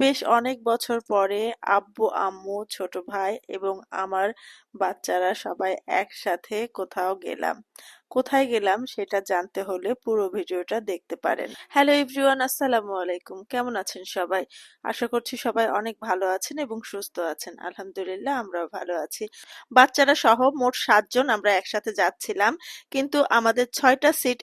বেশ অনেক বছর পরে আব্বু, আম্মু, ছোট ভাই এবং আমার বাচ্চারা সবাই একসাথে কোথাও গেলাম। কোথায় গেলাম সেটা জানতে হলে পুরো ভিডিওটা দেখতে পারেন। হ্যালো এভরিওয়ান, আসসালামু আলাইকুম। কেমন আছেন সবাই? আশা করছি সবাই অনেক ভালো আছেন এবং সুস্থ আছেন। আলহামদুলিল্লাহ আমরাও ভালো আছি। বাচ্চারা সহ মোট ৭ জন আমরা একসাথে যাচ্ছিলাম। কিন্তু আমাদের ৬টা সিট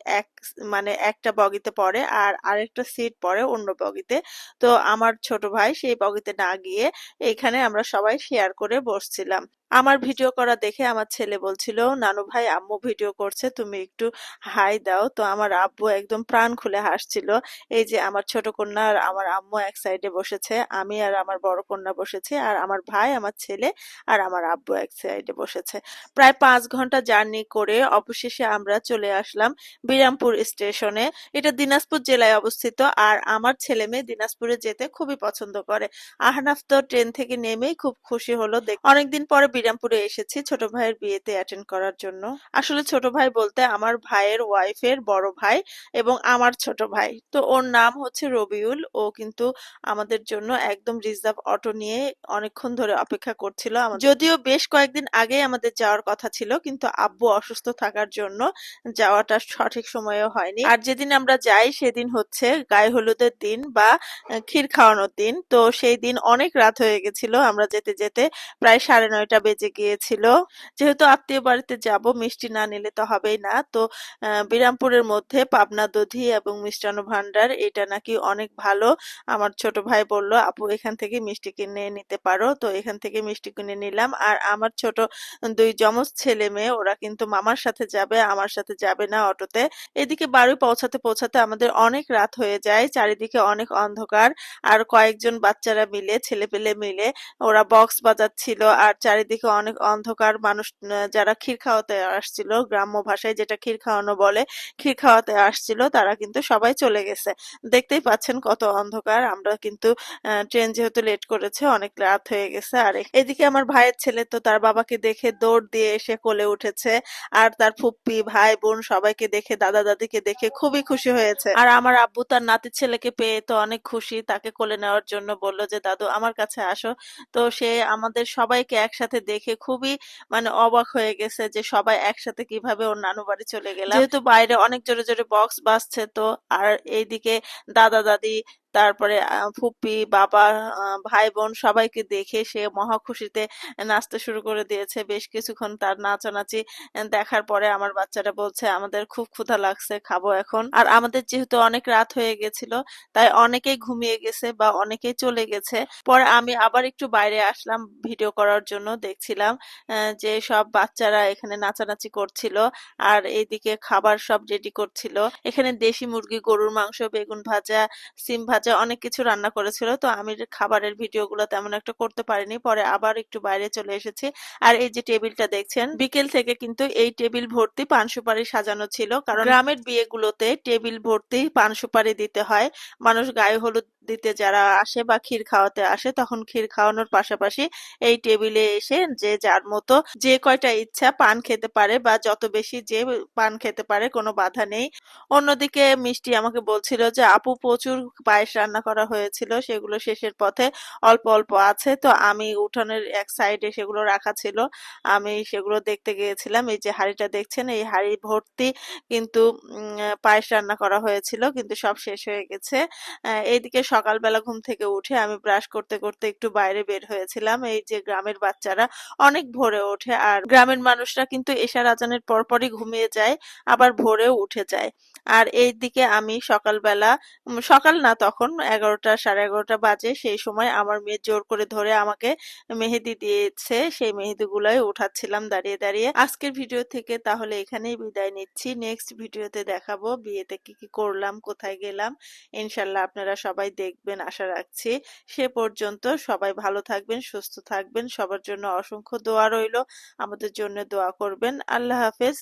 মানে একটা বগিতে পড়ে আর আরেকটা সিট পড়ে অন্য বগিতে। তো আমার ছোট ভাই সেই বগিতে না গিয়ে এখানে আমরা সবাই শেয়ার করে বসছিলাম। আমার ভিডিও করা দেখে আমার ছেলে বলছিল, নানু ভাই আম্মু ভিডিও করছে, তুমি একটু হাই দাও। তো আমার আব্বু একদম প্রাণ খুলে হাসছিল। এই যে আমার ছোট কন্যা আর আমার আম্মু এক সাইডে বসেছে, আমি আর আমার বড় কন্যা বসেছি, আর আমার ভাই, আমার ছেলে আর আমার আব্বু এক সাইডে বসেছে। প্রায় ৫ ঘন্টা জার্নি করে অবশেষে আমরা চলে আসলাম বিরামপুর স্টেশনে। এটা দিনাজপুর জেলায় অবস্থিত। আর আমার ছেলে মেয়ে দিনাজপুরে যেতে খুবই পছন্দ করে। আহনাফ তো ট্রেন থেকে নেমেই খুব খুশি হলো। অনেকদিন পরে বিরামপুরে এসেছি ছোট ভাইয়ের বিয়েতে অ্যাটেন্ড করার জন্য। আসলে ছোট ভাই বলতে আমার ভাইয়ের ওয়াইফের বড় ভাই এবং আমার ছোট ভাই। তো ওর নাম হচ্ছে রবিউল। ও কিন্তু আমাদের জন্য একদম রিজার্ভ অটো নিয়ে অনেকক্ষণ ধরে অপেক্ষা করছিল। যদিও বেশ কয়েকদিন আগে আমাদের যাওয়ার কথা ছিল, কিন্তু আব্বু অসুস্থ থাকার জন্য যাওয়াটা সঠিক সময়েও হয়নি। আর যেদিন আমরা যাই সেদিন হচ্ছে গায়ে হলুদের দিন বা ক্ষীর খাওয়ানোর দিন। তো সেই দিন অনেক রাত হয়ে গেছিল। আমরা যেতে যেতে প্রায় ৯:৩০ বেজে গিয়েছিল। যেহেতু আত্মীয় বাড়িতে যাব, মিষ্টি না নিলে তো হবেই না। তো বিরামপুরের মধ্যে পাবনা দধি এবং মিষ্টান্ন ভান্ডার এটা নাকি অনেক ভালো। আমার ছোট ভাই বলল, আপু এখান থেকে মিষ্টি কিনে নিতে পারো। তো এখান থেকে মিষ্টি কিনে নিলাম। আর আমার ছোট ২ যমজ ছেলে মেয়ে ওরা কিন্তু মামার সাথে যাবে, আমার সাথে যাবে না অটোতে। এদিকে বাড়ি পৌঁছাতে পৌঁছাতে আমাদের অনেক রাত হয়ে যায়। চারিদিকে অনেক অন্ধকার। আর কয়েকজন বাচ্চারা মিলে, ছেলেপেলে মিলে ওরা বক্স বাজাচ্ছিল। আর চারিদিকে অনেক অন্ধকার। মানুষ যারা ক্ষীর খাওয়াতে আসছিল, গ্রাম্য ভাষায় যেটা ক্ষীর খাওয়ানো বলে, ক্ষীর খাওয়াতে আসছিল, তারা কিন্তু সবাই চলে গেছে। দেখতেই পাচ্ছেন কত অন্ধকার। আমরা কিন্তু ট্রেন যেহেতু লেট করেছে, অনেক রাত হয়ে গেছে। আর এদিকে আমার ভাইয়ের ছেলে তো তার বাবাকে দেখে দৌড় দিয়ে এসে কোলে উঠেছে। আর তার ফুপ্পি, ভাই, বোন সবাইকে দেখে, দাদা দাদিকে দেখে খুবই খুশি হয়েছে। আর আমার আব্বু তার নাতির ছেলেকে পেয়ে তো অনেক খুশি। তাকে কোলে নেওয়ার জন্য বলল যে, দাদু আমার কাছে আসো। তো সে আমাদের সবাইকে একসাথে দেখে খুবই মানে অবাক হয়ে গেছে যে সবাই একসাথে কিভাবে ওর নানু বাড়ি চলে গেলাম। যেহেতু বাইরে অনেক জোরে জোরে বক্স বাজছে, তো আর এইদিকে দাদা দাদি, তারপরে ফুপ্পি, বাবা, ভাই বোন সবাইকে দেখে সে মহা খুশিতে নাচতে শুরু করে দিয়েছে। বেশ কিছুক্ষণ তার নাচানাচি দেখার পরে আমার বাচ্চারা বলছে, আমাদের খুব ক্ষুধা লাগছে, খাবো এখন। আর আমাদের যেহেতু অনেক রাত হয়ে গেছিল, তাই অনেকেই ঘুমিয়ে গেছে বা অনেকেই চলে গেছে। পরে আমি আবার একটু বাইরে আসলাম ভিডিও করার জন্য। দেখছিলাম যে সব বাচ্চারা এখানে নাচানাচি করছিল আর এইদিকে খাবার সব রেডি করছিল। এখানে দেশি মুরগি, গরুর মাংস, বেগুন ভাজা, সিম ভাজা অনেক কিছু রান্না করেছিল। তো আমি খাবারের ভিডিওগুলো তেমন একটা করতে পারিনি। পরে আবার একটু বাইরে চলে এসেছি। আর এই যে টেবিলটা দেখছেন, বিকেল থেকে কিন্তু এই টেবিল ভর্তি পান সুপারি সাজানো ছিল। কারণ গ্রামের বিয়েগুলোতে টেবিল ভর্তি পান সুপারি দিতে হয়। মানুষ গায়ে হলুদ দিতে যারা আসে বা ক্ষীর খাওয়াতে আসে, তখন ক্ষীর খাওয়ানোর পাশাপাশি এই টেবিলে এসে যে যার মতো যে কয়টা ইচ্ছা পান খেতে পারে বা যত বেশি যে পান খেতে পারে, কোনো বাধা নেই। অন্যদিকে মিষ্টি আমাকে বলছিল যে, আপু প্রচুর পায়েস রান্না করা হয়েছিল, সেগুলো শেষের পথে অল্প অল্প আছে। তো আমি উঠানের এক সাইডে সেগুলো রাখা ছিল, আমি সেগুলো দেখতে গিয়েছিলাম। এই যে হাঁড়িটা দেখছেন, এই হাঁড়ি ভর্তি কিন্তু পায়েস রান্না করা হয়েছিল, কিন্তু সব শেষ হয়ে গেছে। এইদিকে সকালবেলা ঘুম থেকে উঠে আমি ব্রাশ করতে করতে একটু বাইরে বের হয়েছিলাম। এই যে গ্রামের বাচ্চারা অনেক ভোরে ওঠে, আর গ্রামের মানুষরা কিন্তু এশার আজানের পরপরই ঘুমিয়ে যায়, আবার ভোরেও উঠে যায়। আর এইদিকে আমি সকালবেলা, সকাল না তখন ১১টা, ১১:৩০ বাজে, সেই সময় আমার মেয়ে জোর করে ধরে আমাকে মেহেদি দিয়েছে। সেই মেহেদিগুলাই উঠাচ্ছিলাম দাঁড়িয়ে দাঁড়িয়ে। আজকের ভিডিও থেকে তাহলে এখানেই বিদায় নিচ্ছি। নেক্সট ভিডিওতে দেখাবো বিয়েতে কি কি করলাম, কোথায় গেলাম। ইনশাল্লাহ আপনারা সবাই দেখবেন আশা রাখছি। সে পর্যন্ত সবাই ভালো থাকবেন, সুস্থ থাকবেন। সবার জন্য অসংখ্য দোয়া রইলো। আমাদের জন্য দোয়া করবেন। আল্লাহ হাফেজ।